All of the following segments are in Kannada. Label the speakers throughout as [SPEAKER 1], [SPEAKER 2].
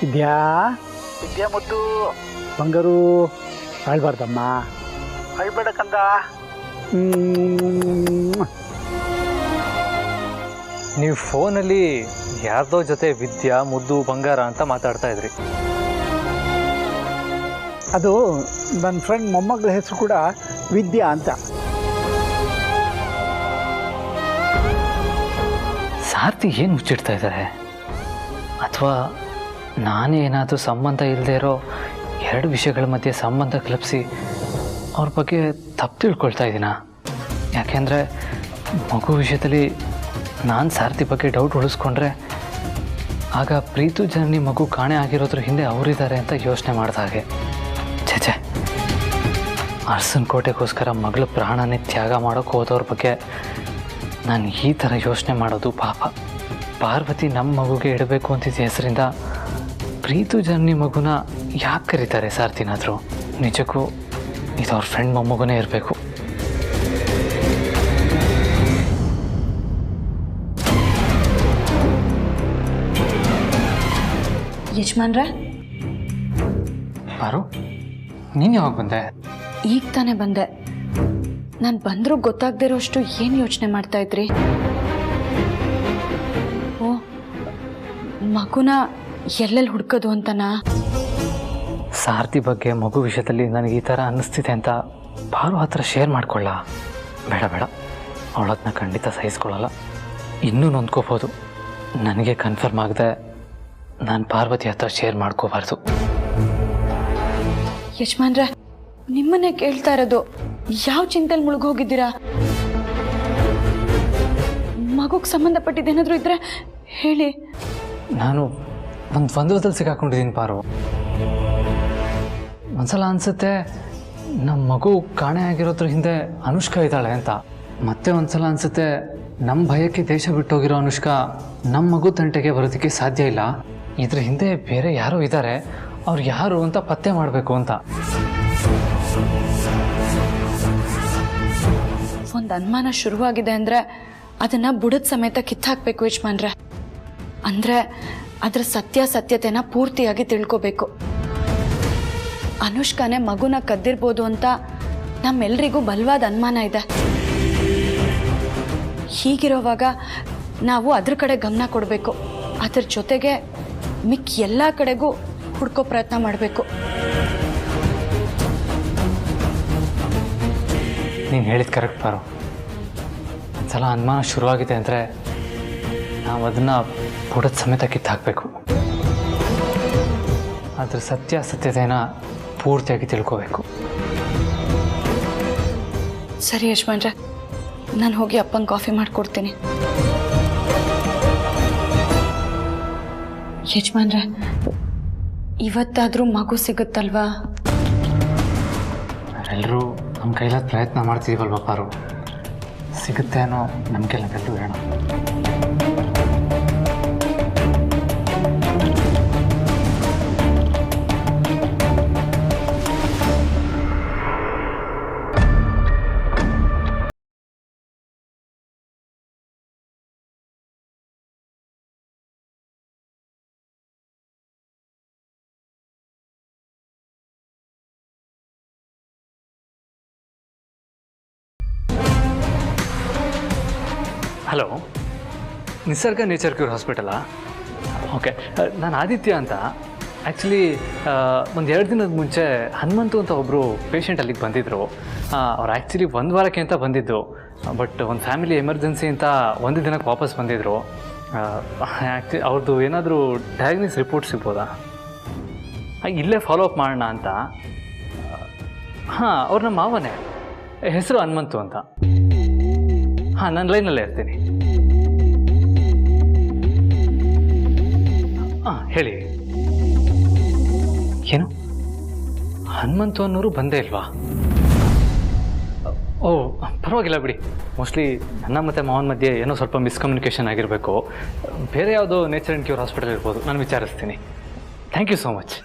[SPEAKER 1] ವಿದ್ಯಾ
[SPEAKER 2] ವಿದ್ಯಾ ಮುದ್ದು
[SPEAKER 1] ಬಂಗಾರು ಅಳ್ಬಾರ್ದಮ್ಮ,
[SPEAKER 2] ಅಳ್ಬೇಡ ಕಂದ.
[SPEAKER 3] ನೀವು ಫೋನಲ್ಲಿ ಯಾರ್ದೋ ಜೊತೆ ವಿದ್ಯಾ ಮುದ್ದು ಬಂಗಾರ ಅಂತ ಮಾತಾಡ್ತಾ ಇದ್ರಿ.
[SPEAKER 1] ಅದು ನನ್ನ ಫ್ರೆಂಡ್ ಮೊಮ್ಮಗಳ ಹೆಸರು ಕೂಡ ವಿದ್ಯಾ ಅಂತ.
[SPEAKER 3] ಸಾರ್ಥಿ ಏನು ಮುಚ್ಚಿಡ್ತಾ ಇದ್ದಾರೆ? ಅಥವಾ ನಾನೇ ಏನಾದರೂ ಸಂಬಂಧ ಇಲ್ಲದೆ ಇರೋ ಎರಡು ವಿಷಯಗಳ ಮಧ್ಯೆ ಸಂಬಂಧ ಕಲ್ಪಿಸಿ ಅವ್ರ ಬಗ್ಗೆ ತಪ್ಪು ತಿಳ್ಕೊಳ್ತಾ ಇದ್ದೀನಾ? ಯಾಕೆಂದರೆ ಮಗು ವಿಷಯದಲ್ಲಿ ನಾನು ಸಾರ್ಥಿ ಬಗ್ಗೆ ಡೌಟ್ ಉಳಿಸ್ಕೊಂಡ್ರೆ ಆಗ ಪ್ರೀತು ಜನನಿ ಮಗು ಕಾಣೆ ಆಗಿರೋದ್ರ ಹಿಂದೆ ಅವರಿದ್ದಾರೆ ಅಂತ ಯೋಚನೆ ಮಾಡಿದ ಹಾಗೆ. ಛೇ, ಅರಸನ ಕೋಟೆಗೋಸ್ಕರ ಮಗಳ ಪ್ರಾಣನೇ ತ್ಯಾಗ ಮಾಡೋಕ್ಕೆ ಹೋದವ್ರ ಬಗ್ಗೆ ನಾನು ಈ ಥರ ಯೋಚನೆ ಮಾಡೋದು ಪಾಪ. ಪಾರ್ವತಿ ನಮ್ಮ ಮಗುಗೆ ಇಡಬೇಕು ಅಂತಿದ್ದ ಹೆಸರಿಂದ ಪ್ರೀತು ಜನನಿ ಮಗುನ ಯಾಕೆ ಕರೀತಾರೆ ಸಾರ್ಥಿನಾದರೂ? ನಿಜಕ್ಕೂ ಇದು ಅವ್ರ ಫ್ರೆಂಡ್ ಮೊಮ್ಮಗುನೇ ಇರಬೇಕು.
[SPEAKER 4] ಯಜಮಾನ್ರೆ,
[SPEAKER 3] ಬಾರು, ನೀನು ಯಾವಾಗ ಬಂದೆ?
[SPEAKER 4] ಈಗ ತಾನೇ ಬಂದೆ. ನಾನು ಬಂದರೂ ಗೊತ್ತಾಗದಿರೋಷ್ಟು ಏನು ಯೋಚನೆ ಮಾಡ್ತಾ ಇದ್ರಿ? ಓ, ಮಗುನ ಎಲ್ಲೆಲ್ಲಿ ಹುಡ್ಕೋದು ಅಂತನಾ?
[SPEAKER 3] ಸಾರ್ಥಿ ಬಗ್ಗೆ ಮಗು ವಿಷಯದಲ್ಲಿ ನನಗೆ ಈ ಥರ ಅನ್ನಿಸ್ತಿದೆ ಅಂತ ಬಾರು ಹತ್ರ ಶೇರ್ ಮಾಡ್ಕೊಳ್ಳ. ಬೇಡ, ಅವಳದನ್ನ ಖಂಡಿತ ಸಹಿಸ್ಕೊಳ್ಳಲ್ಲ. ಇನ್ನೂ ನೊಂದ್ಕೋಬೋದು. ನನಗೆ ಕನ್ಫರ್ಮ್ ಆಗದೆ ನಾನು ಪಾರ್ವತಿ ಹತ್ರ ಶೇರ್ ಮಾಡ್ಕೋಬಾರ್ದು.
[SPEAKER 4] ಯಜಮಾನ್ರೆ, ನಿಮ್ಮನ್ನೇ ಕೇಳ್ತಾ ಇರೋದು. ಯಾವ ಚಿಂತೆಯಲ್ಲಿ ಮುಳುಗೋಗಿದ್ದೀರಾ? ಮಗುಗೆ ಸಂಬಂಧಪಟ್ಟಿದ್ದೇನಾದರೂ ಇದ್ರೆ ಹೇಳಿ.
[SPEAKER 3] ನಾನು ಒಂದು ದ್ವಂದ್ವದಲ್ಲಿ ಸಿಕ್ಕಾಕೊಂಡಿದ್ದೀನಿ ಪಾರು. ಒಂದ್ಸಲ ಅನಿಸುತ್ತೆ ನಮ್ಮ ಮಗು ಕಾಣೆ ಆಗಿರೋದ್ರ ಹಿಂದೆ ಅನುಷ್ಕಾ ಇದ್ದಾಳೆ ಅಂತ. ಮತ್ತೆ ಒಂದ್ಸಲ ಅನಿಸುತ್ತೆ ನಮ್ಮ ಭಯಕ್ಕೆ ದೇಶ ಬಿಟ್ಟೋಗಿರೋ ಅನುಷ್ಕಾ ನಮ್ಮ ಮಗು ತಂಟೆಗೆ ಬರೋದಕ್ಕೆ ಸಾಧ್ಯ ಇಲ್ಲ, ಇದ್ರ ಹಿಂದೆ ಬೇರೆ ಯಾರೋ ಇದ್ದಾರೆ, ಅವ್ರು ಯಾರು ಅಂತ ಪತ್ತೆ ಮಾಡಬೇಕು ಅಂತ.
[SPEAKER 4] ಒಂದು ಅನುಮಾನ ಶುರುವಾಗಿದೆ ಅಂದರೆ ಅದನ್ನು ಬುಡದ ಸಮೇತ ಕಿತ್ತಾಕ್ಬೇಕು ಯಜಮಾನ್ರೆ. ಅಂದರೆ ಅದರ ಸತ್ಯತೆನ ಪೂರ್ತಿಯಾಗಿ ತಿಳ್ಕೋಬೇಕು. ಅನುಷ್ಕಾನೇ ಮಗುನ ಕದ್ದಿರ್ಬೋದು ಅಂತ ನಮ್ಮೆಲ್ರಿಗೂ ಬಲವಾದ ಅನುಮಾನ ಇದೆ. ಹೀಗಿರೋವಾಗ ನಾವು ಅದ್ರ ಕಡೆ ಗಮನ ಕೊಡಬೇಕು. ಅದ್ರ ಜೊತೆಗೆ ಮಿಕ್ಕ ಎಲ್ಲ ಕಡೆಗೂ ಹುಡ್ಕೋ ಪ್ರಯತ್ನ ಮಾಡಬೇಕು.
[SPEAKER 3] ನೀನು ಹೇಳಿದ ಕರೆಕ್ಟ್ ಪಾರು. ಒಂದ್ಸಲ ಅನುಮಾನ ಶುರುವಾಗಿದೆ ಅಂದರೆ ನಾವು ಅದನ್ನು ಬುಡದ ಸಮೇತ ಕಿತ್ತಾಕಬೇಕು. ಅದ್ರ ಸತ್ಯತೆನ ಪೂರ್ತಿಯಾಗಿ ತಿಳ್ಕೋಬೇಕು.
[SPEAKER 4] ಸರಿ ಯಜಮಾನ್ರೆ, ನಾನು ಹೋಗಿ ಅಪ್ಪಂಗೆ ಕಾಫಿ ಮಾಡಿಕೊಡ್ತೀನಿ. ಯಜಮಾನ್ರೆ, ಇವತ್ತಾದರೂ ಮಗು ಸಿಗುತ್ತಲ್ವಾ?
[SPEAKER 3] ನಾವೆಲ್ಲರೂ ನಮ್ಮ ಕೈಲಾದ ಪ್ರಯತ್ನ ಮಾಡ್ತಿದ್ದೀವಲ್ವ ಪಾರು. ಸಿಗುತ್ತೆ ಅನ್ನೋ ನಮಗೆಲ್ಲ ಗಂಟು ಬೇಡ. ಹಲೋ, ನಿಸರ್ಗ ನೇಚರ್ ಕ್ಯೂರ್ ಹಾಸ್ಪಿಟಲಾ? ಓಕೆ, ನಾನು ಆದಿತ್ಯ ಅಂತ. ಆ್ಯಕ್ಚುಲಿ ಒಂದು 2 ದಿನದ ಮುಂಚೆ ಹನುಮಂತು ಅಂತ ಒಬ್ಬರು ಪೇಷಂಟ್ ಅಲ್ಲಿಗೆ ಬಂದಿದ್ದರು. ಅವ್ರು ಆ್ಯಕ್ಚುಲಿ 1 ವಾರಕ್ಕೆ ಅಂತ ಬಂದಿದ್ದು, ಬಟ್ ಒಂದು ಫ್ಯಾಮಿಲಿ ಎಮರ್ಜೆನ್ಸಿ ಅಂತ 1 ದಿನಕ್ಕೆ ವಾಪಸ್ ಬಂದಿದ್ದರು. ಆ್ಯಕ್ಚುಲಿ ಅವ್ರದ್ದು ಏನಾದರೂ ಡಯಾಗ್ನಿಸ್ ರಿಪೋರ್ಟ್ ಸಿಗ್ಬೋದಾ? ಇಲ್ಲೇ ಫಾಲೋ ಅಪ್ ಮಾಡೋಣ ಅಂತ. ಅವ್ರು ನಮ್ಮ ಮಾವನೇ, ಹೆಸರು ಹನುಮಂತು ಅಂತ. ನಾನು ಲೈನಲ್ಲೇ ಇರ್ತೀನಿ. ಹೇಳಿ. ಏನು, ಹನುಮಂತು ಅನ್ನೋರು ಬಂದೇ ಇಲ್ವಾ? ಓ, ಪರವಾಗಿಲ್ಲ ಬಿಡಿ. ಮೋಸ್ಟ್ಲಿ ನನ್ನ ಮತ್ತು ಮಾವನ ಮಧ್ಯೆ ಏನೋ ಸ್ವಲ್ಪ ಮಿಸ್ಕಮ್ಯುನಿಕೇಷನ್ ಆಗಿರಬೇಕು. ಬೇರೆ ಯಾವುದೋ ನೇಚರ್ ಆ್ಯಂಡ್ ಕ್ಯೂರ್ ಹಾಸ್ಪಿಟಲ್ ಇರ್ಬೋದು, ನಾನು ವಿಚಾರಿಸ್ತೀನಿ. Thank you so much.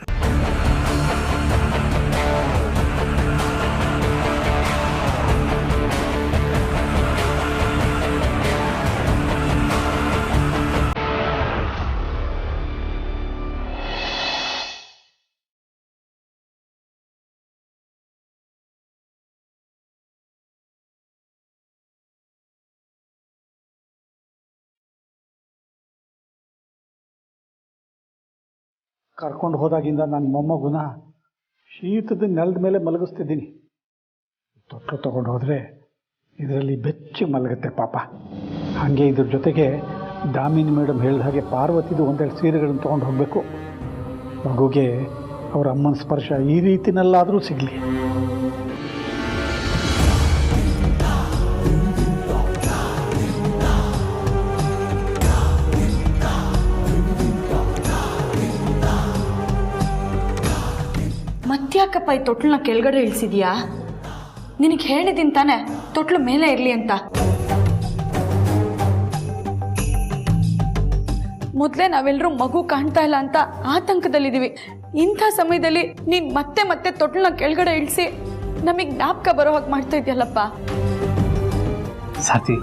[SPEAKER 1] ಕರ್ಕೊಂಡು ಹೋದಾಗಿಂದ ನನ್ನ ಮೊಮ್ಮಗುನ ಶೀತದ ನೆಲದ ಮೇಲೆ ಮಲಗಿಸ್ತಿದ್ದೀನಿ. ತೊಟ್ಲು ತೊಗೊಂಡು ಹೋದರೆ ಇದರಲ್ಲಿ ಬೆಚ್ಚಗೆ ಮಲಗುತ್ತೆ ಪಾಪ. ಹಾಗೆ ಇದ್ರ ಜೊತೆಗೆ ದಾಮಿನಿ ಮೇಡಮ್ ಹೇಳಿದ ಹಾಗೆ ಪಾರ್ವತಿದು ಒಂದೆರಡು ಸೀರೆಗಳನ್ನು ತೊಗೊಂಡು ಹೋಗಬೇಕು. ಮಗುಗೆ ಅವರ ಅಮ್ಮನ ಸ್ಪರ್ಶ ಈ ರೀತಿನಲ್ಲಾದರೂ ಸಿಗಲಿ.
[SPEAKER 4] ಮತ್ತ್ಯಾಕಪ್ಪ ಈ ತೊಟ್ಲನ್ನ ಕೆಳಗಡೆ ಇಳಿಸಿದ್ಯಾ? ನಿನಗೆ ಹೇಳಿದ್ದೀನಿ ತಾನೆ ತೊಟ್ಲು ಮೇಲೆ ಇರಲಿ ಅಂತ. ಮೊದಲೇ ನಾವೆಲ್ಲರೂ ಮಗು ಕಾಣ್ತಾ ಇಲ್ಲ ಅಂತ ಆತಂಕದಲ್ಲಿದ್ದೀವಿ. ಇಂಥ ಸಮಯದಲ್ಲಿ ನೀನು ಮತ್ತೆ ಮತ್ತೆ ತೊಟ್ಲನ್ನ ಕೆಳಗಡೆ ಇಳಿಸಿ ನಮಗೆ ಜ್ಞಾಪಕ ಬರೋ ಹಾಗೆ ಮಾಡ್ತಾ ಇದೆಯಲ್ಲಪ್ಪ.
[SPEAKER 3] ಸಾತಿ,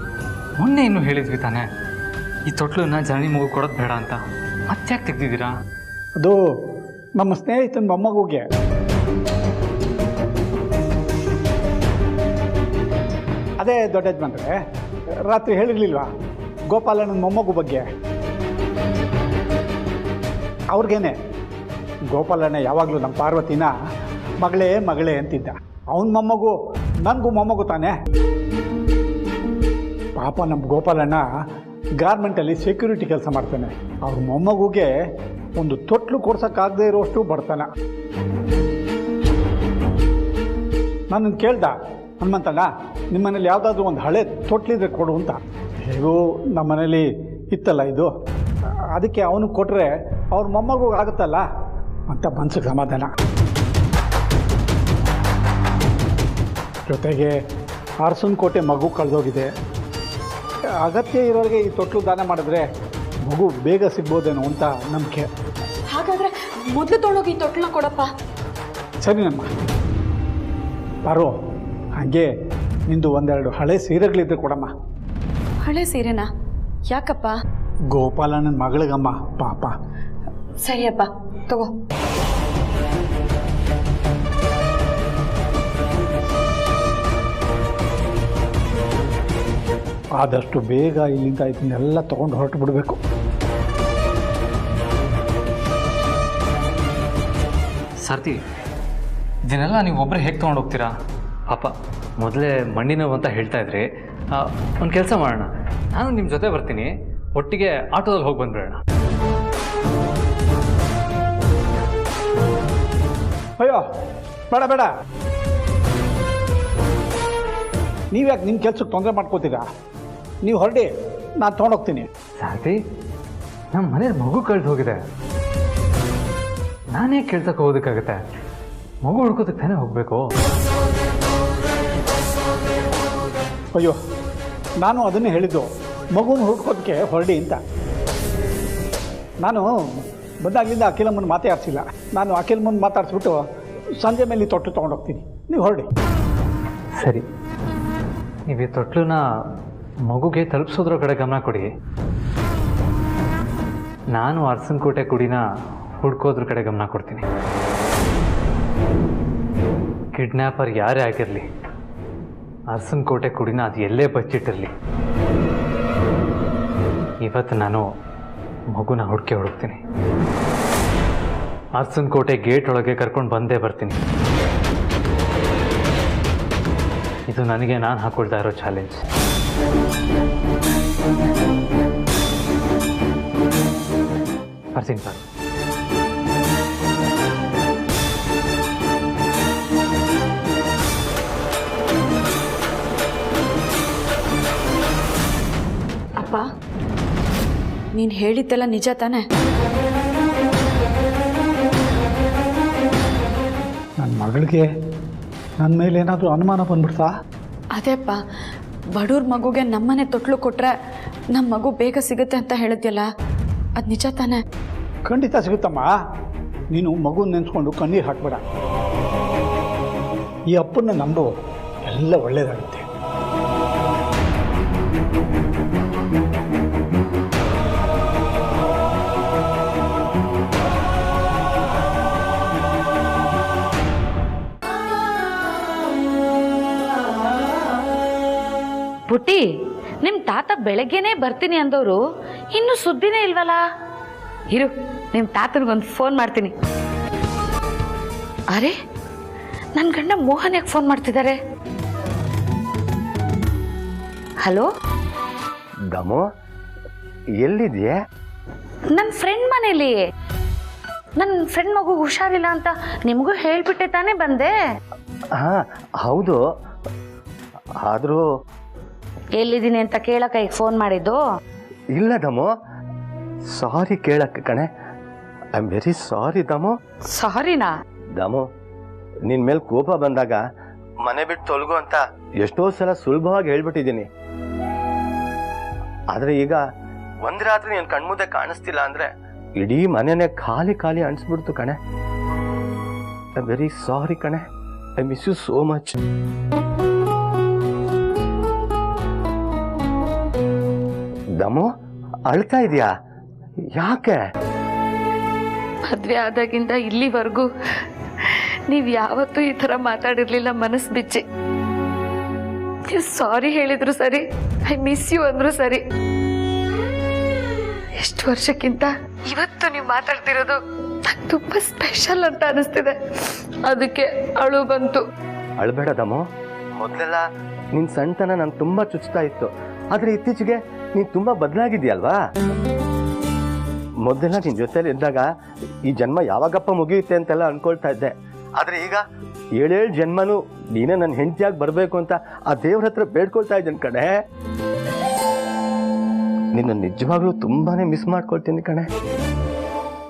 [SPEAKER 3] ಮೊನ್ನೆ ಇನ್ನೂ ಹೇಳಿದ್ವಿ ತಾನೆ ಈ ತೊಟ್ಲನ್ನ ಜನನಿ ಮಗು ಕೊಡೋದು ಬೇಡ ಅಂತ. ಮತ್ತ್ಯಾಕೆ ತೆಗ್ದಿದ್ದೀರಾ?
[SPEAKER 1] ಅದು ನಮ್ಮ ಸ್ನೇಹಿತನ ಮೊಮ್ಮಗುಗೆ. ಅದೇ ದೊಡ್ಡ ಯಜಮಾನ್ರೆ, ರಾತ್ರಿ ಹೇಳಿರ್ಲಿಲ್ವಾ ಗೋಪಾಲಣ್ಣನ ಮೊಮ್ಮಗು ಬಗ್ಗೆ? ಅವ್ರಿಗೇನೆ ಗೋಪಾಲಣ್ಣ ಯಾವಾಗಲೂ ನಮ್ಮ ಪಾರ್ವತಿನ ಮಗಳೇ ಮಗಳೇ ಅಂತಿದ್ದ. ಅವನ ಮೊಮ್ಮಗು ನನಗೂ ಮೊಮ್ಮಗು ತಾನೆ. ಪಾಪ ನಮ್ಮ ಗೋಪಾಲಣ್ಣ ಗಾರ್ಮೆಂಟಲ್ಲಿ ಸೆಕ್ಯೂರಿಟಿ ಕೆಲಸ ಮಾಡ್ತಾನೆ. ಅವ್ರ ಮೊಮ್ಮಗುಗೆ ಒಂದು ತೊಟ್ಲು ಕೊಡ್ಸೋಕ್ಕಾಗದೇ ಇರೋಷ್ಟು ಬಡತನ. ನನ್ನನ್ನು ಕೇಳ್ದ, ಹನುಮಂತಣ್ಣ ನಿಮ್ಮನೇಲಿ ಯಾವುದಾದ್ರೂ ಒಂದು ಹಳೆ ತೊಟ್ಲಿದ್ರೆ ಕೊಡು ಅಂತ. ಹೇಗೂ ನಮ್ಮ ಮನೇಲಿ ಇತ್ತಲ್ಲ ಇದು, ಅದಕ್ಕೆ ಅವನು ಕೊಟ್ಟರೆ ಅವ್ರ ಮೊಮ್ಮಗು ಆಗುತ್ತಲ್ಲ ಅಂತ ಮನ್ಸಿಗೆ ಸಮಾಧಾನ. ಜೊತೆಗೆ ಅರಸನಕೋಟೆ ಮಗು ಕಳೆದೋಗಿದೆ. ಅಗತ್ಯ ಇರೋರಿಗೆ ಈ ತೊಟ್ಲು ದಾನ ಮಾಡಿದ್ರೆ ಮಗು ಬೇಗ ಸಿಗ್ಬೋದೇನೋ ಅಂತ ನಂಬಿಕೆ.
[SPEAKER 4] ಹಾಗಾದರೆ ಮೊದಲು ತೊಗೊಂಡೋಗಿ ಈ ತೊಟ್ಲನ್ನ ಕೊಡಪ್ಪ.
[SPEAKER 1] ಸರಿ ನಮ್ಮ ಬಾರೋ, ಹಾಗೆ ನಿಂದು ಒಂದೆರಡು ಹಳೆ ಸೀರೆಗಳಿದ್ರೆ ಕೊಡಮ್ಮ.
[SPEAKER 4] ಹಳೆ ಸೀರೆನಾ? ಯಾಕಪ್ಪ?
[SPEAKER 1] ಗೋಪಾಲಣ್ಣನ ಮಗಳಿಗಮ್ಮ ಪಾಪ.
[SPEAKER 4] ಸರಿಯಪ್ಪ, ತಗೋ.
[SPEAKER 1] ಆದಷ್ಟು ಬೇಗ ಇಲ್ಲಿಂದ ಇದನ್ನೆಲ್ಲ ತೊಗೊಂಡು ಹೊರಟು ಬಿಡಬೇಕು.
[SPEAKER 3] ಸರ್ತಿ, ಇದನ್ನೆಲ್ಲ ನೀವು ಒಬ್ಬರೇ ಹೇಗೆ ತೊಗೊಂಡು ಹೋಗ್ತೀರಾ? ಪಾಪ ಮೊದಲೇ ಮಣ್ಣಿನವು ಅಂತ ಹೇಳ್ತಾ ಇದ್ರಿ. ಒಂದು ಕೆಲಸ ಮಾಡೋಣ, ನಾನು ನಿಮ್ಮ ಜೊತೆ ಬರ್ತೀನಿ, ಒಟ್ಟಿಗೆ ಆಟೋದಲ್ಲಿ ಹೋಗಿ ಬಂದ್ಬಿಡೋಣ.
[SPEAKER 1] ಅಯ್ಯೋ ಬೇಡ ಬೇಡ, ನೀವ್ಯಾಕೆ ನಿಮ್ಮ ಕೆಲ್ಸಕ್ಕೆ ತೊಂದರೆ ಮಾಡ್ಕೋತೀರಾ? ನೀವು ಹೊರಡಿ, ನಾನು ತೊಗೊಂಡೋಗ್ತೀನಿ.
[SPEAKER 3] ಸಾತಿ, ನಮ್ಮ ಮನೇಲಿ ಮಗು ಕಳೆದು ಹೋಗಿದೆ. ನಾನೇ ಕೇಳ್ತಕ್ಕೆ ಹೋಗೋದಕ್ಕಾಗತ್ತೆ? ಮಗು ಹುಡ್ಕೋದಕ್ಕೆ ತಾನೇ ಹೋಗಬೇಕು.
[SPEAKER 1] ಅಯ್ಯೋ, ನಾನು ಅದನ್ನೇ ಹೇಳಿದ್ದು, ಮಗುನ ಹುಡ್ಕೋದಕ್ಕೆ ಹೊರಡಿ ಅಂತ. ನಾನು ಬಂದಾಗಲಿಂದ ಅಖಿಲಮ್ಮನ ಮಾತಾಡಿಸಿಲ್ಲ. ನಾನು ಅಖಿಲಮ್ಮನ ಮಾತಾಡಿಸ್ಬಿಟ್ಟು ಸಂಜೆ ಮೇಲೆ ತೊಟ್ಟು ತೊಗೊಂಡೋಗ್ತೀನಿ, ನೀವು ಹೊರಡಿ.
[SPEAKER 3] ಸರಿ, ನೀವು ಈ ತೊಟ್ಲನ್ನ ಮಗುಗೆ ತಲುಪಿಸೋದ್ರ ಕಡೆ ಗಮನ ಕೊಡಿ. ನಾನು ಅರಸನಕೋಟೆ ಕುಡಿನ ಹುಡ್ಕೋದ್ರ ಕಡೆ ಗಮನ ಕೊಡ್ತೀನಿ. ಕಿಡ್ನ್ಯಾಪರ್ ಯಾರೇ ಆಗಿರಲಿ, ಅರಸನಕೋಟೆ ಕುಡಿನ ಅದು ಎಲ್ಲೇ ಬಚ್ಚಿಟ್ಟಿರಲಿ, ಇವತ್ತು ನಾನು ಮಗುನ ಹುಡುಕ್ತೀನಿ. ಅರಸನಕೋಟೆ ಗೇಟ್ ಒಳಗೆ ಕರ್ಕೊಂಡು ಬಂದೇ ಬರ್ತೀನಿ. ಇದು ನನಗೆ ನಾನು ಹಾಕೊಳ್ತಾ ಇರೋ ಚಾಲೆಂಜ್. ಬರ್ತೀನಿ ಸರ್.
[SPEAKER 4] ಅಪ್ಪ, ನೀನು ಹೇಳಿದ್ದೆಲ್ಲ ನಿಜ ತಾನೆ?
[SPEAKER 1] ನನ್ನ ಮಗಳಿಗೆ ನನ್ನ ಮೇಲೆ ಏನಾದರೂ ಅನುಮಾನ ಬಂದ್ಬಿಡ್ತಾ?
[SPEAKER 4] ಅದೇಪ್ಪ, ಬಡವ್ರ ಮಗುಗೆ ನಮ್ಮನೆ ತೊಟ್ಲು ಕೊಟ್ರೆ ನಮ್ಮ ಮಗು ಬೇಗ ಸಿಗುತ್ತೆ ಅಂತ ಹೇಳಿದ್ಯಲ್ಲ, ಅದು ನಿಜ ತಾನೆ?
[SPEAKER 1] ಖಂಡಿತ ಸಿಗುತ್ತಮ್ಮ. ನೀನು ಮಗು ನೆನೆಸ್ಕೊಂಡು ಕಣ್ಣೀರು ಹಾಕ್ಬೇಡ. ಈ ಅಪ್ಪನ್ನ ನಂಬು, ಎಲ್ಲ ಒಳ್ಳೆಯದಾಗುತ್ತೆ.
[SPEAKER 5] ಪುಟ್ಟಿ, ನಿಮ್ಮ ತಾತ ಬೆಳಗ್ಗೆನೇ ಬರ್ತೀನಿ ಅಂದವರು ಇನ್ನೂ ಸುದ್ದಿನೇ ಇಲ್ವಲ್ಲ? ಇರು, ನಿಮ್ಮ ತಾತನಿಗೊಂದು ಫೋನ್ ಮಾಡ್ತೀನಿ. ಅರೆ, ನನ್ನ ಗಂಡ ಮೋಹನ್ ಯಾಕೆ ಫೋನ್ ಮಾಡ್ತಿದ್ದಾರೆ? ಹಲೋ
[SPEAKER 6] ದಮೋ, ಎಲ್ಲಿದೆಯೇ?
[SPEAKER 5] ನನ್ನ ಫ್ರೆಂಡ್ ಮನೇಲಿ. ನನ್ನ ಫ್ರೆಂಡ್ ಮಗು ಹುಷಾರಿಲ್ಲ ಅಂತ ನಿಮಗೂ ಹೇಳ್ಬಿಟ್ಟೆ ತಾನೇ ಬಂದೆ.
[SPEAKER 6] ಹಾ ಹೌದು, ಆದರೂ
[SPEAKER 5] ಎಲ್ಲಿದ್ದೀನಿ ಅಂತ ಕೇಳಕ್ಕೆ ಫೋನ್ ಮಾಡಿದ್ದು?
[SPEAKER 6] ಇಲ್ಲ ದಮೋ, ಸಾರಿ ಕೇಳಕ್ಕೆ ಕಣೆ. I am very sorry Damo.
[SPEAKER 5] ಸಾರಿನಾ?
[SPEAKER 6] ದಮೋ, ನಿನ್ ಮೇಲೆ ಕೋಪ ಬಂದಾಗ ಮನೆ ಬಿಟ್ಟು ತೊಲಗು ಅಂತ ಎಷ್ಟೋ ಸಲ ಸುಲಭವಾಗಿ ಹೇಳ್ಬಿಟ್ಟಿದ್ದೀನಿ. ಆದ್ರೆ ಈಗ ಒಂದ್ ರಾತ್ರಿ ನೀನ್ ಕಣ್ಮುಂದೆ ಕಾಣಿಸ್ತಿಲ್ಲ ಅಂದ್ರೆ ಇಡೀ ಮನೆನೇ ಖಾಲಿ ಖಾಲಿ ಅನ್ಸ್ಬಿಡ್ತು ಕಣೆ. ಐ ಆಮ್ ವೆರಿ ಸಾರಿ ಕಣೆ. I miss you so much. Damo, ಅಳ್ತಾ ಇದೀಯಾ? ಯಾಕೆ?
[SPEAKER 5] ಮದ್ವೆ ಆದಾಗಿಂದ ಇಲ್ಲಿವರೆಗೂ ನೀವು ಯಾವತ್ತೂ ಈ ಥರ ಮಾತಾಡಿರ್ಲಿಲ್ಲ ಮನಸ್ಸು ಬಿಚ್ಚಿ. ನೀವು ಸಾರಿ ಹೇಳಿದ್ರು ಸರಿ, ಐ ಮಿಸ್ ಯು ಅಂದ್ರು ಸರಿ. ಎಷ್ಟು ವರ್ಷಕ್ಕಿಂತ ಇವತ್ತು ನೀವು ಮಾತಾಡ್ತಿರೋದು ನಂಗೆ ತುಂಬಾ ಸ್ಪೆಷಲ್ ಅಂತ ಅನಿಸ್ತಿದೆ. ಅದಕ್ಕೆ ಅಳು ಬಂತು.
[SPEAKER 6] ಅಳ್ಬೇಡ ದಮೋ. ಮೊದಲೆಲ್ಲ ನಿನ್ ಸಣ್ಣತನ ನಂಗೆ ತುಂಬಾ ಚುಚ್ತಾ ಇತ್ತು. ಆದ್ರೆ ಇತ್ತೀಚೆಗೆ ನೀನ್ ತುಂಬಾ ಬದಲಾಗಿದ್ಯಲ್ವಾ? ಮೊದಲೆಲ್ಲ ನಿನ್ ಜೊತೆಲಿ ಇದ್ದಾಗ ಈ ಜನ್ಮ ಯಾವಾಗಪ್ಪ ಮುಗಿಯುತ್ತೆ ಅಂತೆಲ್ಲ ಅನ್ಕೊಳ್ತಾ ಇದ್ದೆ. ಆದ್ರೆ ಈಗ 7 ಜನ್ಮನು ನೀನೇ ನನ್ನ ಹೆಂಡತಿಯಾಗಿ ಬರ್ಬೇಕು ಅಂತ ಆ ದೇವ್ರ ಹತ್ರ ಬೇಡ್ಕೊಳ್ತಾ ಇದ್ದೇನೆ ಕಣೆ. ನಿನ್ನ ನಿಜವಾಗ್ಲೂ ತುಂಬಾನೇ ಮಿಸ್ ಮಾಡ್ಕೊಳ್ತೀನಿ ಕಣೆ.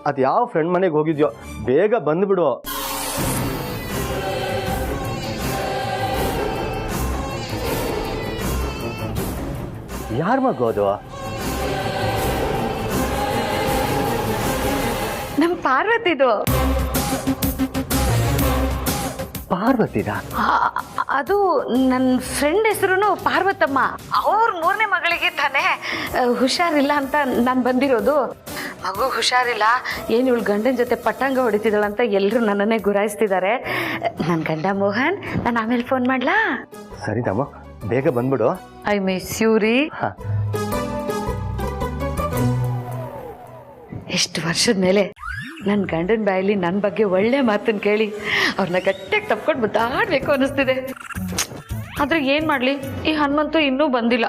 [SPEAKER 6] ಅದ್ ಯಾವ ಫ್ರೆಂಡ್ ಮನೆಗೆ ಹೋಗಿದ್ಯೋ, ಬೇಗ ಬಂದ್ಬಿಡು. ಯಾರ ಮಗೋದು?
[SPEAKER 5] ನಮ್ ಪಾರ್ವತಿದು.
[SPEAKER 6] ಪಾರ್ವತಿದ?
[SPEAKER 5] ಅದು ನನ್ನ ಫ್ರೆಂಡ್ ಹೆಸರು ಪಾರ್ವತಮ್ಮ. ಅವ್ರ 3ನೇ ಮಗಳಿಗೆ ತಾನೇ ಹುಷಾರಿಲ್ಲ ಅಂತ ನಾನು ಬಂದಿರೋದು. ಮಗು ಹುಷಾರಿಲ್ಲ, ಏನು ಇವಳು ಗಂಡನ ಜೊತೆ ಪಟ್ಟಂಗ ಹೊಡಿತಿದ್ದಾಳಂತ ಎಲ್ಲರೂ ನನ್ನನ್ನೇ ಗುರಾಯಿಸ್ತಿದ್ದಾರೆ. ನನ್ನ ಗಂಡ ಮೋಹನ್, ನಾನು ಆಮೇಲೆ ಫೋನ್ ಮಾಡ್ಲಾ?
[SPEAKER 6] ಸರಿ ದಮ್ಮ, ಬೇಗ ಬಂದ್ಬಿಡು.
[SPEAKER 5] ಐ ಮಿಸ್ ಯು ರೀ. ಎಷ್ಟು ವರ್ಷದ ಮೇಲೆ ನನ್ನ ಗಂಡನ ಬಾಯಲ್ಲಿ ನನ್ನ ಬಗ್ಗೆ ಒಳ್ಳೆ ಮಾತನ್ನು ಕೇಳಿ ಅವ್ರನ್ನ ಗಟ್ಟಿಯಾಗಿ ತಪ್ಕೊಂಡು ಮುದ್ದಾಡಬೇಕು ಅನ್ನಿಸ್ತಿದೆ. ಆದ್ರೆ ಏನು ಮಾಡಲಿ, ಈ ಹನುಮಂತು ಇನ್ನೂ ಬಂದಿಲ್ಲ.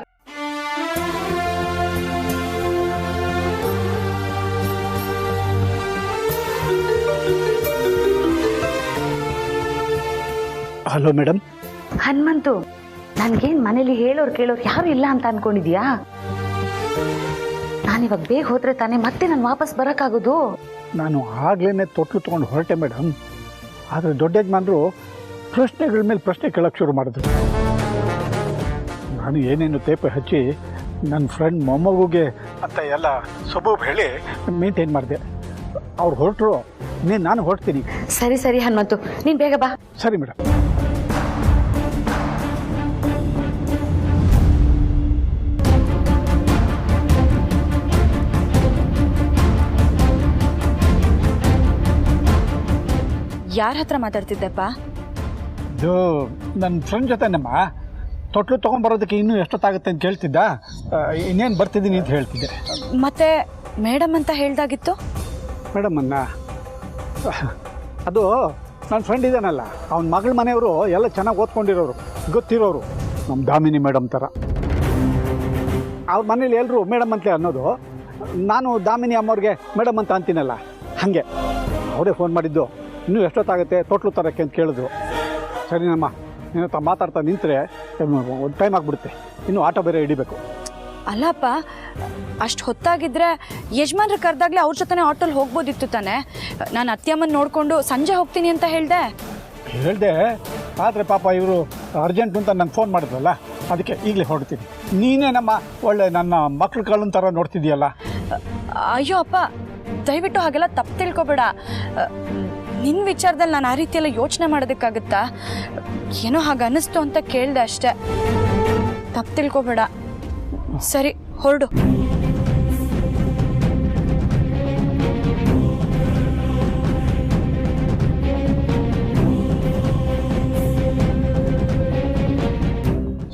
[SPEAKER 1] Hello madam.
[SPEAKER 5] ಹನುಮಂತು, ನನ್ಗೇನ್ ಮನೇಲಿ ಹೇಳೋರು ಕೇಳೋರು ಯಾರು ಇಲ್ಲ ಅಂತ ಅನ್ಕೊಂಡಿದ್ಯಾ? ನಾನಿವಾಗ ಬೇಗ ಹೋದ್ರೆ ತಾನೇ ಮತ್ತೆ ನಾನು ವಾಪಸ್ ಬರೋಕ್ಕಾಗೋದು.
[SPEAKER 1] ನಾನು ಆಗ್ಲೇ ತೊಟ್ಲು ತೊಗೊಂಡು ಹೊರಟೆ ಮೇಡಮ್. ಆದರೆ ದೊಡ್ಡ ಯಜಮಾನರು ಪ್ರಶ್ನೆಗಳ ಮೇಲೆ ಪ್ರಶ್ನೆ ಕೇಳೋಕ್ಕೆ ಶುರು ಮಾಡಿದ್ರು. ನಾನು ಏನೇನು ತೇಪೆ ಹಚ್ಚಿ ನನ್ನ ಫ್ರೆಂಡ್ ಮೊಮ್ಮಗುಗೆ ಅಂತ ಎಲ್ಲ ಸಬೂಬ್ ಹೇಳಿ ಮೇಂಟೈನ್ ಮಾಡಿದೆ. ಅವ್ರು ಹೊರಟರು, ನಾನು ಹೊರಡ್ತೀನಿ.
[SPEAKER 5] ಸರಿ ಸರಿ ಹನುಮಂತು, ನೀನು ಬೇಗ ಬಾ.
[SPEAKER 1] ಸರಿ ಮೇಡಮ್.
[SPEAKER 4] ಯಾರ ಹತ್ರ ಮಾತಾಡ್ತಿದ್ದೆಪ್ಪ?
[SPEAKER 1] ಇದು ನನ್ನ ಫ್ರೆಂಡ್ ಜೊತೆನಮ್ಮ. ತೊಟ್ಲು ತೊಗೊಂಡ್ಬರೋದಕ್ಕೆ ಇನ್ನೂ ಎಷ್ಟೊತ್ತಾಗುತ್ತೆ ಅಂತ ಕೇಳ್ತಿದ್ದ. ಇನ್ನೇನು ಬರ್ತಿದ್ದೀನಿ ಅಂತ ಹೇಳ್ತಿದ್ದೆ.
[SPEAKER 4] ಮತ್ತೆ ಮೇಡಮ್ ಅಂತ ಹೇಳ್ದಾಗಿತ್ತು?
[SPEAKER 1] ಮೇಡಮ್ ಅನ್ನ ಅದು ನನ್ನ ಫ್ರೆಂಡ್ ಇದ್ದಾನಲ್ಲ, ಅವನ ಮಗಳ ಮನೆಯವರು ಎಲ್ಲ ಚೆನ್ನಾಗಿ ಓದ್ಕೊಂಡಿರೋರು, ಗೊತ್ತಿರೋರು, ನಮ್ಮ ದಾಮಿನಿ ಮೇಡಮ್ ಥರ. ಅವ್ರ ಮನೇಲಿ ಎಲ್ಲರೂ ಮೇಡಮ್ ಅಂತಲೇ ಅನ್ನೋದು. ನಾನು ದಾಮಿನಿ ಅಮ್ಮವ್ರಿಗೆ ಮೇಡಮ್ ಅಂತ ಅಂತೀನಲ್ಲ, ಹಾಗೆ ಅವರೇ ಫೋನ್ ಮಾಡಿದ್ದು. ಇನ್ನೂ ಎಷ್ಟೊತ್ತಾಗುತ್ತೆ ತೊಟ್ಲು ತರಕ್ಕೆ ಅಂತ ಕೇಳಿದ್ರು. ಸರಿನಮ್ಮ, ನಿನ್ನ ಹತ್ರ ಮಾತಾಡ್ತಾ ನಿಂತರೆ ಒಂದು ಟೈಮ್ ಆಗಿಬಿಡುತ್ತೆ. ಇನ್ನೂ ಆಟೋ ಬೇರೆ ಹಿಡಿಬೇಕು.
[SPEAKER 4] ಅಲ್ಲಪ್ಪ, ಅಷ್ಟು ಹೊತ್ತಾಗಿದ್ರೆ ಯಜಮಾನ್ರು ಕರೆದಾಗಲೇ ಅವ್ರ ಜೊತೆ ಆಟೋಲ್ಲಿ ಹೋಗ್ಬೋದಿತ್ತು ತಾನೆ. ನಾನು ಅತ್ತೆಯಮ್ಮನ ನೋಡಿಕೊಂಡು ಸಂಜೆ ಹೋಗ್ತೀನಿ ಅಂತ ಹೇಳಿದೆ.
[SPEAKER 1] ಆದರೆ ಪಾಪ ಇವರು ಅರ್ಜೆಂಟು ಅಂತ ನಂಗೆ ಫೋನ್ ಮಾಡಿದ್ರಲ್ಲ, ಅದಕ್ಕೆ ಈಗಲೇ ಹೊರಡ್ತೀನಿ. ನೀನೇ ನಮ್ಮ ಒಳ್ಳೆ ನನ್ನ ಮಕ್ಳ ಕಳ್ಳನ ಥರ ನೋಡ್ತಿದ್ದೀಯಲ್ಲ.
[SPEAKER 4] ಅಯ್ಯೋ ಅಪ್ಪ, ದಯವಿಟ್ಟು ಹಾಗೆಲ್ಲ ತಪ್ಪು ತಿಳ್ಕೊಬೇಡ. ನಿನ್ನ ವಿಚಾರದಲ್ಲಿ ನಾನು ಆ ರೀತಿಯೆಲ್ಲ ಯೋಚನೆ ಮಾಡೋದಕ್ಕಾಗುತ್ತಾ? ಏನೋ ಹಾಗೆ ಅನ್ನಿಸ್ತು ಅಂತ ಕೇಳಿದೆ ಅಷ್ಟೆ. ತಪ್ಪು ತಿಳ್ಕೊಬೇಡ. ಸರಿ, ಹೊರಡು.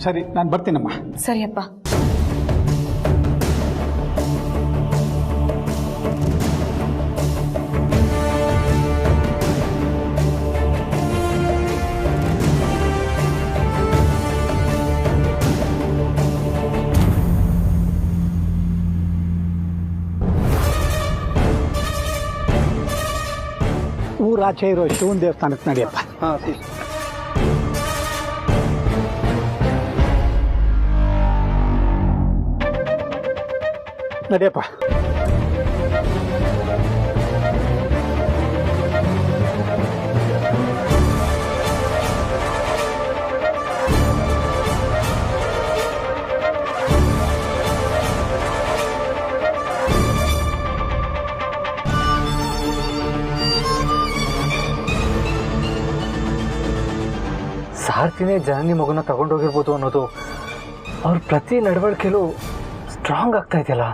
[SPEAKER 1] ಸರಿ, ನಾನು ಬರ್ತೀನಮ್ಮ.
[SPEAKER 4] ಸರಿಯಪ್ಪ.
[SPEAKER 1] ಊರಾಚೆ ಇರೋ ಶಿವನ ದೇವಸ್ಥಾನಕ್ಕೆ ನಡಿಯಪ್ಪ.
[SPEAKER 2] ಹಾಂ
[SPEAKER 1] ನಡಿಯಪ್ಪ.
[SPEAKER 3] ಸಾರ್ತಿನೇ ಜನನಿ ಮಗುನ ತಗೊಂಡೋಗಿರ್ಬೋದು ಅನ್ನೋದು ಅವ್ರ ಪ್ರತಿ ನಡವಳಿಕೆಲೂ ಸ್ಟ್ರಾಂಗ್ ಆಗ್ತಾ ಇದೆಯಲ್ಲ.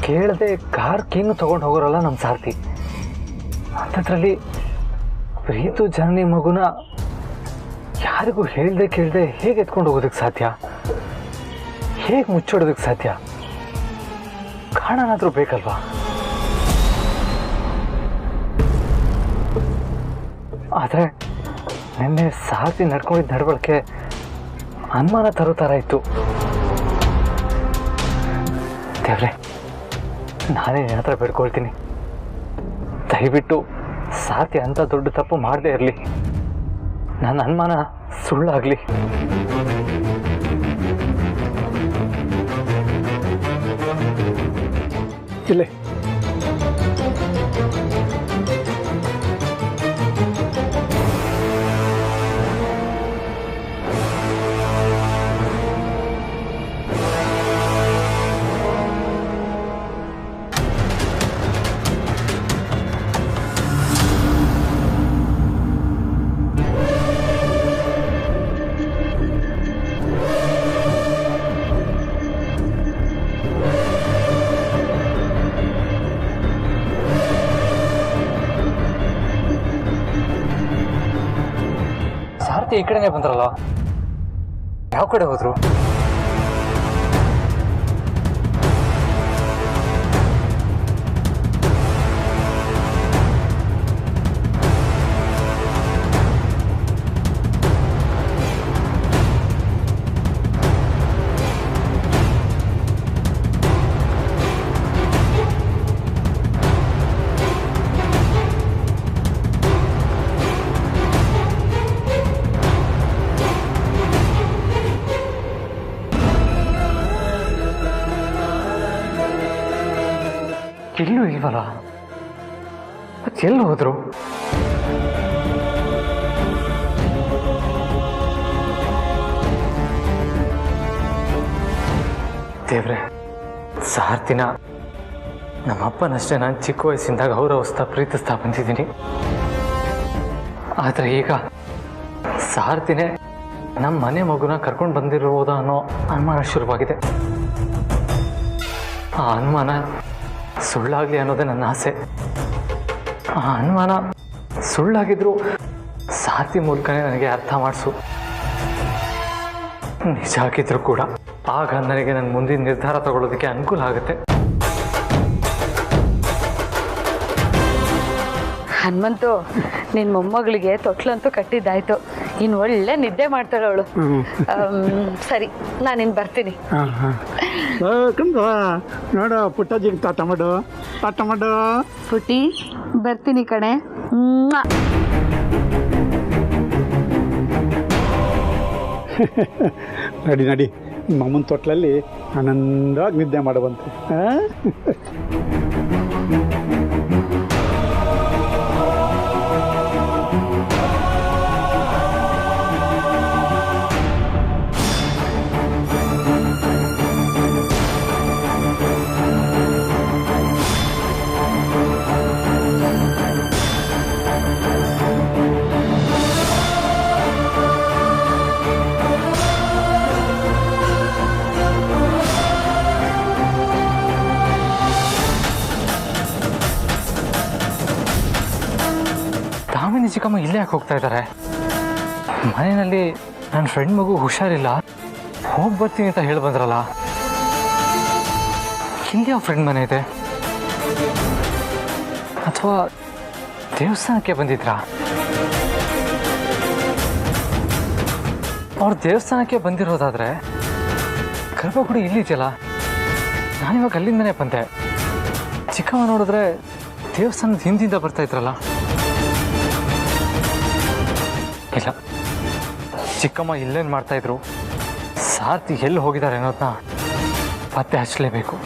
[SPEAKER 3] ಕೇಳದೆ ಕಾರ್ ಕೀನು ತಗೊಂಡು ಹೋಗೋರಲ್ಲ ನಮ್ಮ ಸಾರ್ತಿ. ಅಂಥದ್ರಲ್ಲಿ ಪ್ರೀತು ಜನನಿ ಮಗುನ ಯಾರಿಗೂ ಹೇಳ್ದೆ ಕೇಳದೆ ಹೇಗೆ ಎತ್ಕೊಂಡು ಹೋಗೋದಕ್ಕೆ ಸಾಧ್ಯ? ಹೇಗೆ ಮುಚ್ಚಿಡೋದಕ್ಕೆ ಸಾಧ್ಯ? ಕಾರಣನಾದ್ರೂ ಬೇಕಲ್ವಾ? ಆದರೆ ನಿನ್ನೆ ಸಾರ್ತಿ ನಡ್ಕೊಂಡಿದ್ದ ನಡವಳಿಕೆ ಅನುಮಾನ ತರೋ ಥರ ಇತ್ತು. ದೇವ್ರೆ, ನಾನೇ ನಿನ್ನ ಹತ್ರ ಬೇಡ್ಕೊಳ್ತೀನಿ, ದಯವಿಟ್ಟು ಸಾರ್ತಿ ಅಂತ ದೊಡ್ಡ ತಪ್ಪು ಮಾಡದೇ ಇರಲಿ, ನನ್ನ ಅನುಮಾನ ಸುಳ್ಳಾಗಲಿ.
[SPEAKER 1] ಇಲ್ಲೇ
[SPEAKER 3] ಸಾರ್ತಿ ಈ ಕಡೆನೇ ಬಂದ್ರಲ್ಲ, ಯಾವ ಕಡೆ ಹೋದ್ರು? ಇಲ್ಲೂ ಇಲ್ವಲ್ಲ, ಮತ್ತೆ ಎಲ್ಲಿ ಹೋದ್ರು? ದೇವ್ರೆ, ಸಾರ್ತಿನ ನಮ್ಮಪ್ಪನಷ್ಟೇ ನಾನು ಚಿಕ್ಕ ವಯಸ್ಸಿಂದ ಗೌರವಿಸ್ತಾ ಪ್ರೀತಿಸ್ತಾ ಬಂದಿದ್ದೀನಿ. ಆದರೆ ಈಗ ಸಾರ್ತಿನೇ ನಮ್ಮ ಮನೆ ಮಗುನ ಕರ್ಕೊಂಡು ಬಂದಿರ್ಬೋದಾ ಅನ್ನೋ ಅನುಮಾನ ಶುರುವಾಗಿದೆ. ಆ ಅನುಮಾನ ಸುಳ್ಳಾಗಲಿ ಅನ್ನೋದೇ ನನ್ನ ಆಸೆ. ಆ ಅನುಮಾನ ಸುಳ್ಳಾಗಿದ್ರು ಸಾರ್ತಿ ಮೂಲಕನೇ ನನಗೆ ಅರ್ಥ ಮಾಡಿಸು. ನಿಜ ಆಗಿದ್ರು ಕೂಡ ಆಗ ನನಗೆ ನನ್ನ ಮುಂದಿನ ನಿರ್ಧಾರ ತಗೊಳ್ಳೋದಕ್ಕೆ ಅನುಕೂಲ ಆಗುತ್ತೆ.
[SPEAKER 5] ಹನುಮಂತು, ನಿನ್ನ ಮೊಮ್ಮಗಳಿಗೆ ತೊಟ್ಲಂತೂ ಕಟ್ಟಿದ್ದಾಯ್ತು. ಇನ್ನು ಒಳ್ಳೆ ನಿದ್ದೆ ಮಾಡ್ತಾಳೆ ಅವಳು. ಸರಿ, ನಾನಿನ್ ಬರ್ತೀನಿ.
[SPEAKER 1] ನೋಡು ಪುಟ್ಟಜಿಗೆ ತಾಟ ಮಾಡು, ತಾಟ ಮಾಡು.
[SPEAKER 5] ಪುಟ್ಟಿ, ಬರ್ತೀನಿ ಕಣೆ.
[SPEAKER 1] ನಡಿ ನಡಿ, ಮಾಮನ ತೊಟ್ಲಲ್ಲಿ ಆನಂದವಾಗಿ ನಿದ್ದೆ ಮಾಡುವಂತೆ.
[SPEAKER 3] ದಾಮಿನಿ ಚಿಕ್ಕಮ್ಮ ಇಲ್ಲೇ ಯಾಕೆ ಹೋಗ್ತಾ ಇದ್ದಾರೆ? ಮನೆಯಲ್ಲಿ ನನ್ನ ಫ್ರೆಂಡ್ ಮಗು ಹುಷಾರಿಲ್ಲ, ಹೋಗಿ ಬರ್ತೀನಿ ಅಂತ ಹೇಳಿ ಬಂದ್ರಲ್ಲ. ಇಲ್ಲಿ ಯಾವ ಫ್ರೆಂಡ್ ಮನೆ ಇದೆ? ಅಥವಾ ದೇವಸ್ಥಾನಕ್ಕೆ ಬಂದಿದ್ರಾ? ಅವ್ರು ದೇವಸ್ಥಾನಕ್ಕೆ ಬಂದಿರೋದಾದ್ರೆ ಗರ್ಭಗುಡಿ ಇಲ್ಲಿದೆಯಲ್ಲ, ನಾನಿವಾಗ ಅಲ್ಲಿಂದನೇ ಬಂದೆ. ಚಿಕ್ಕಮ್ಮ ನೋಡಿದ್ರೆ ದೇವಸ್ಥಾನದ ಹಿಂದಿಂದ ಬರ್ತಾ ಇದ್ರಲ್ಲ. ಇಲ್ಲ, ಚಿಕ್ಕಮ್ಮ ಇಲ್ಲೇನು ಮಾಡ್ತಾ ಇದ್ರು, ಸಾರ್ಥಿ ಎಲ್ಲಿ ಹೋಗಿದ್ದಾರೆ ಅನ್ನೋದನ್ನ ಪತ್ತೆ ಹಚ್ಚಲೇಬೇಕು.